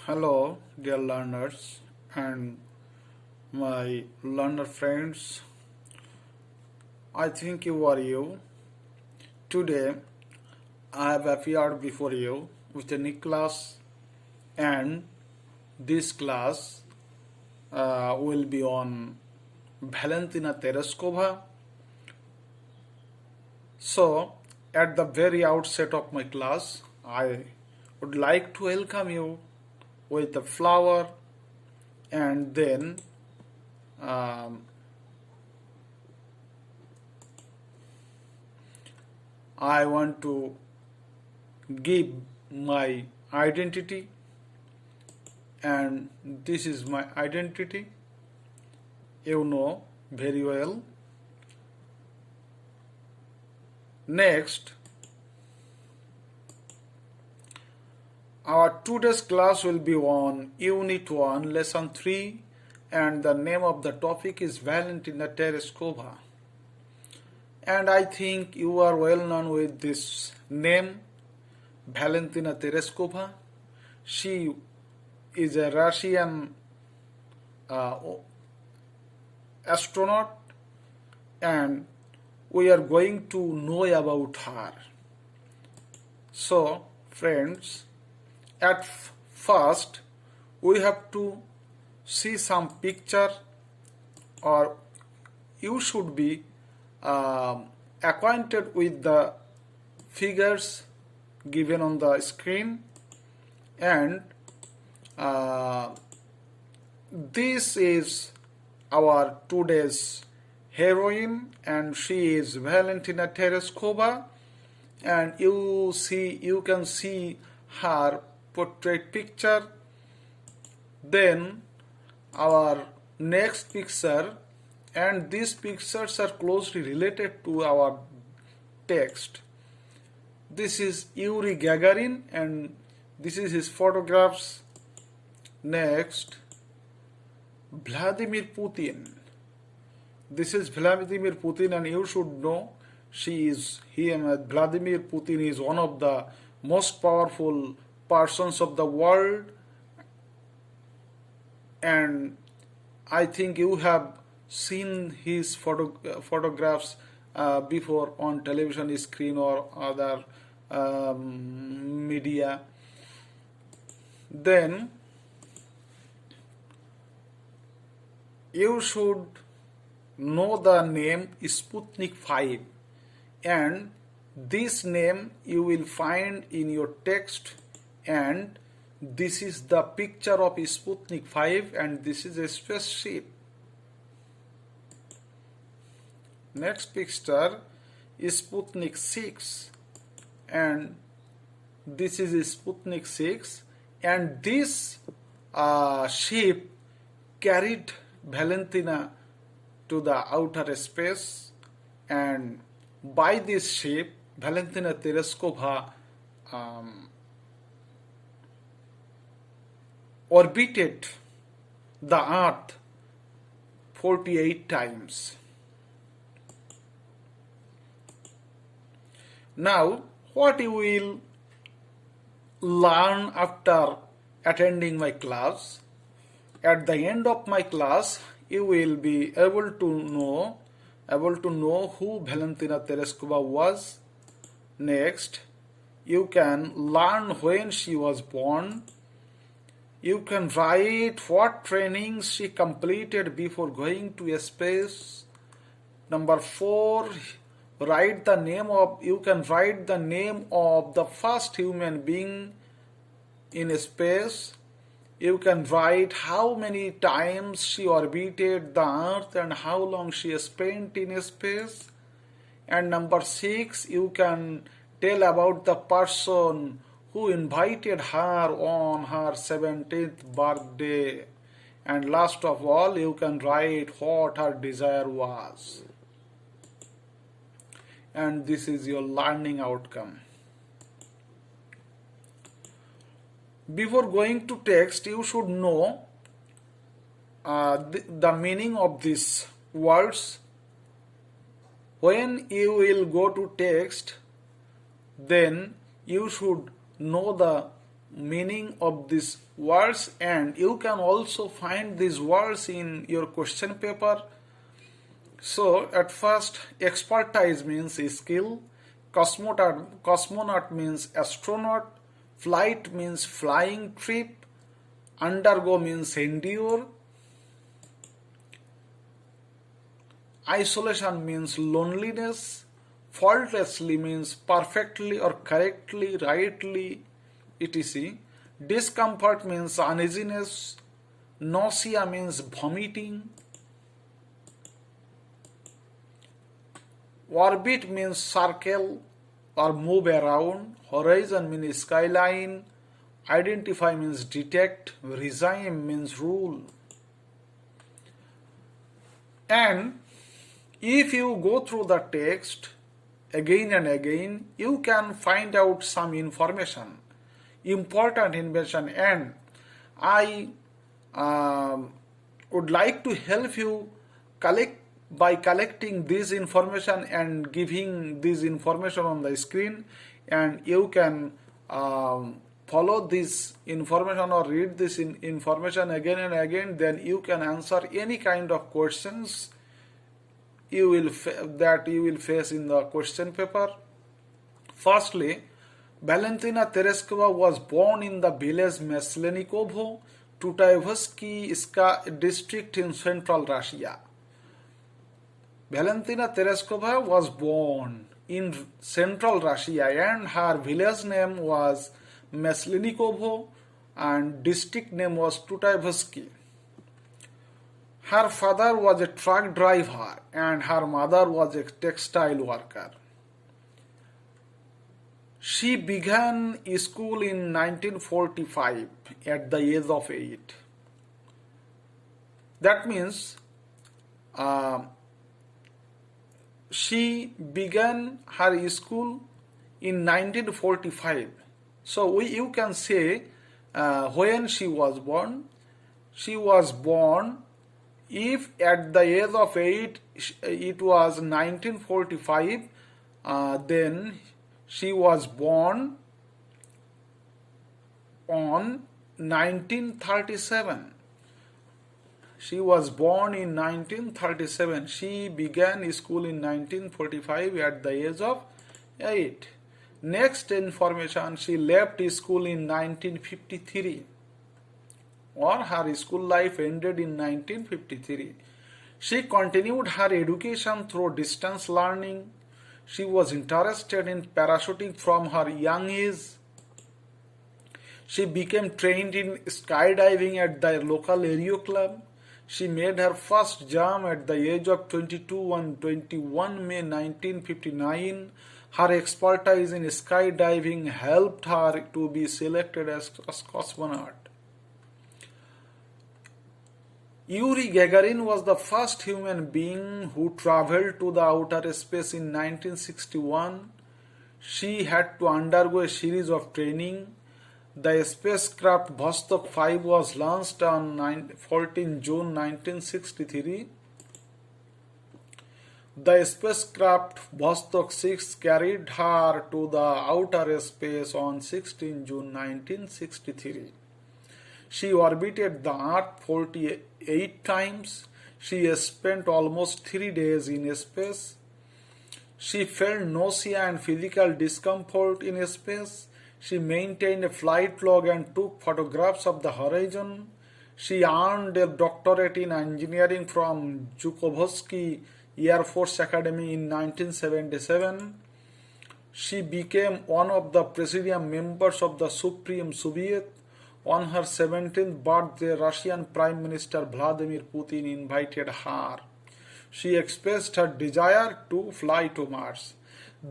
Hello, dear learners and my learner friends. I think you are you. Today, I have appeared before you with a new class, and this class will be on Valentina Tereshkova. So, at the very outset of my class, I would like to welcome you with a flower and then um, I want to give my identity, and this is my identity. You know very well. Next, our today's class will be on Unit 1, Lesson 3, and the name of the topic is Valentina Tereshkova. And I think you are well known with this name, Valentina Tereshkova. She is a Russian uh, astronaut, and we are going to know about her. So, friends, at first we have to see some picture, or you should be acquainted with the figures given on the screen, and uh, this is our today's heroine, and she is Valentina Tereshkova, and you can see her portrait picture. Then our next picture, and these pictures are closely related to our text. This is Yuri Gagarin, and this is his photographs. Next, Vladimir Putin. This is Vladimir Putin, and you should know Vladimir Putin is one of the most powerful persons of the world, and I think you have seen his photographs before on television screen or other media. Then you should know the name Sputnik 5, and this name you will find in your text, and this is the picture of Sputnik 5, and this is a spaceship. Next picture is Sputnik 6, and this is Sputnik 6, and this ship carried Valentina to the outer space, and by this ship Valentina Tereshkova orbited the Earth 48 times. Now, what you will learn after attending my class, at the end of my class, you will be able to know who Valentina Tereshkova was. Next, you can learn when she was born. You can write what trainings she completed before going to space. Number 4, you can write the name of the first human being in space. You can write how many times she orbited the Earth and how long she spent in space. And number 6, you can tell about the person who invited her on her 17th birthday. And last of all, you can write what her desire was. And this is your learning outcome. Before going to text, you should know the meaning of these words. When you will go to text, then you should know the meaning of these words, and you can also find these words in your question paper. So at first, expertise means skill, cosmonaut means astronaut, flight means flying trip, undergo means endure, isolation means loneliness, faultlessly means perfectly or correctly, rightly, etc. Discomfort means uneasiness, nausea means vomiting, orbit means circle or move around, horizon means skyline, identify means detect, resign means rule. And if you go through the text again and again, you can find out some information, important information, and I would like to help you collecting this information and giving this information on the screen, and you can follow this information or read this information again and again. Then you can answer any kind of questions you will face in the question paper. Firstly, Valentina Tereshkova was born in the village Meslenikovo, Tutaevsky district in central Russia. Valentina Tereshkova was born in central Russia and her village name was Meslenikovo and district name was Tutaevsky. Her father was a truck driver and her mother was a textile worker. She began school in 1945 at the age of 8. That means she began her school in 1945. So you can say when she was born. She was born, if at the age of 8 it was 1945, then she was born on 1937. She was born in 1937. She began school in 1945 at the age of 8. Next information, she left school in 1953, or her school life ended in 1953. She continued her education through distance learning. She was interested in parachuting from her young age. She became trained in skydiving at the local aero club. She made her first jump at the age of 22 on 21 May 1959. Her expertise in skydiving helped her to be selected as cosmonaut. Yuri Gagarin was the first human being who traveled to the outer space in 1961. She had to undergo a series of training. The spacecraft Vostok 5 was launched on 14 June 1963. The spacecraft Vostok 6 carried her to the outer space on 16 June 1963. She orbited the Earth 48 times. She spent almost 3 days in space. She felt nausea and physical discomfort in space. She maintained a flight log and took photographs of the horizon. She earned a doctorate in engineering from Zhukovsky Air Force Academy in 1977. She became one of the Presidium members of the Supreme Soviet. On her 17th birthday, Russian Prime Minister Vladimir Putin invited her. She expressed her desire to fly to Mars.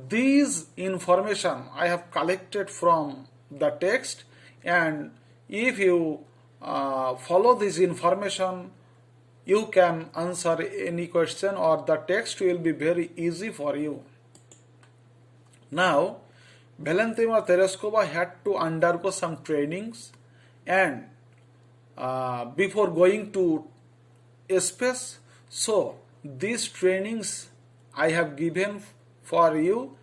These information I have collected from the text, and if you follow this information, you can answer any question or the text will be very easy for you. Now, Valentina Tereshkova had to undergo some trainings, and before going to space, so these trainings I have given for you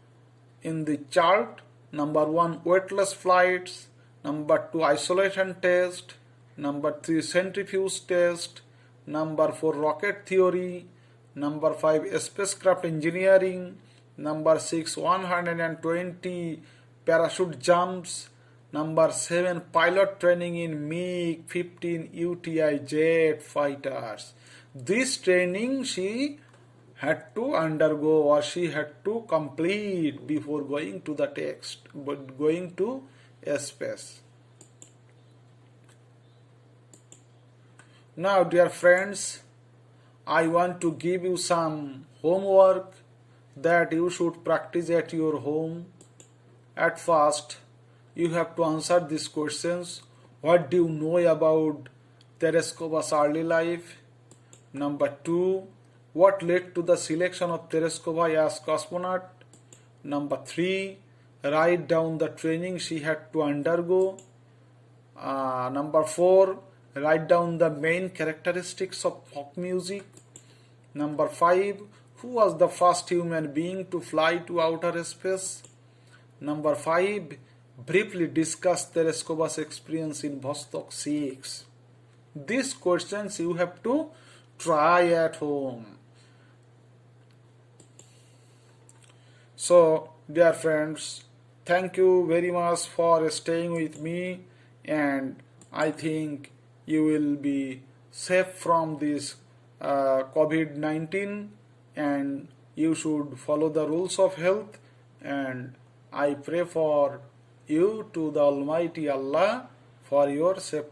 in the chart. Number 1, weightless flights. Number 2, isolation test. Number 3, centrifuge test. Number 4, rocket theory. Number 5, spacecraft engineering. Number 6, 120 parachute jumps. Number 7, pilot training in MiG-15 UTI jet fighters. This training she had to undergo, or she had to complete before going to the text, but going to space. Now, dear friends, I want to give you some homework that you should practice at your home. At first, you have to answer these questions. What do you know about Tereshkova's early life? Number 2, what led to the selection of Tereshkova as cosmonaut? Number 3, write down the training she had to undergo. Number 4, write down the main characteristics of folk music. Number 5, who was the first human being to fly to outer space? Number 5, briefly discuss Tereshkova's experience in Vostok 6. These questions you have to try at home. So, dear friends, thank you very much for staying with me, and I think you will be safe from this COVID-19, and you should follow the rules of health, and I pray for you to the Almighty Allah for your safe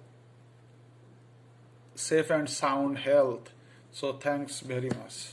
and sound health. So thanks very much.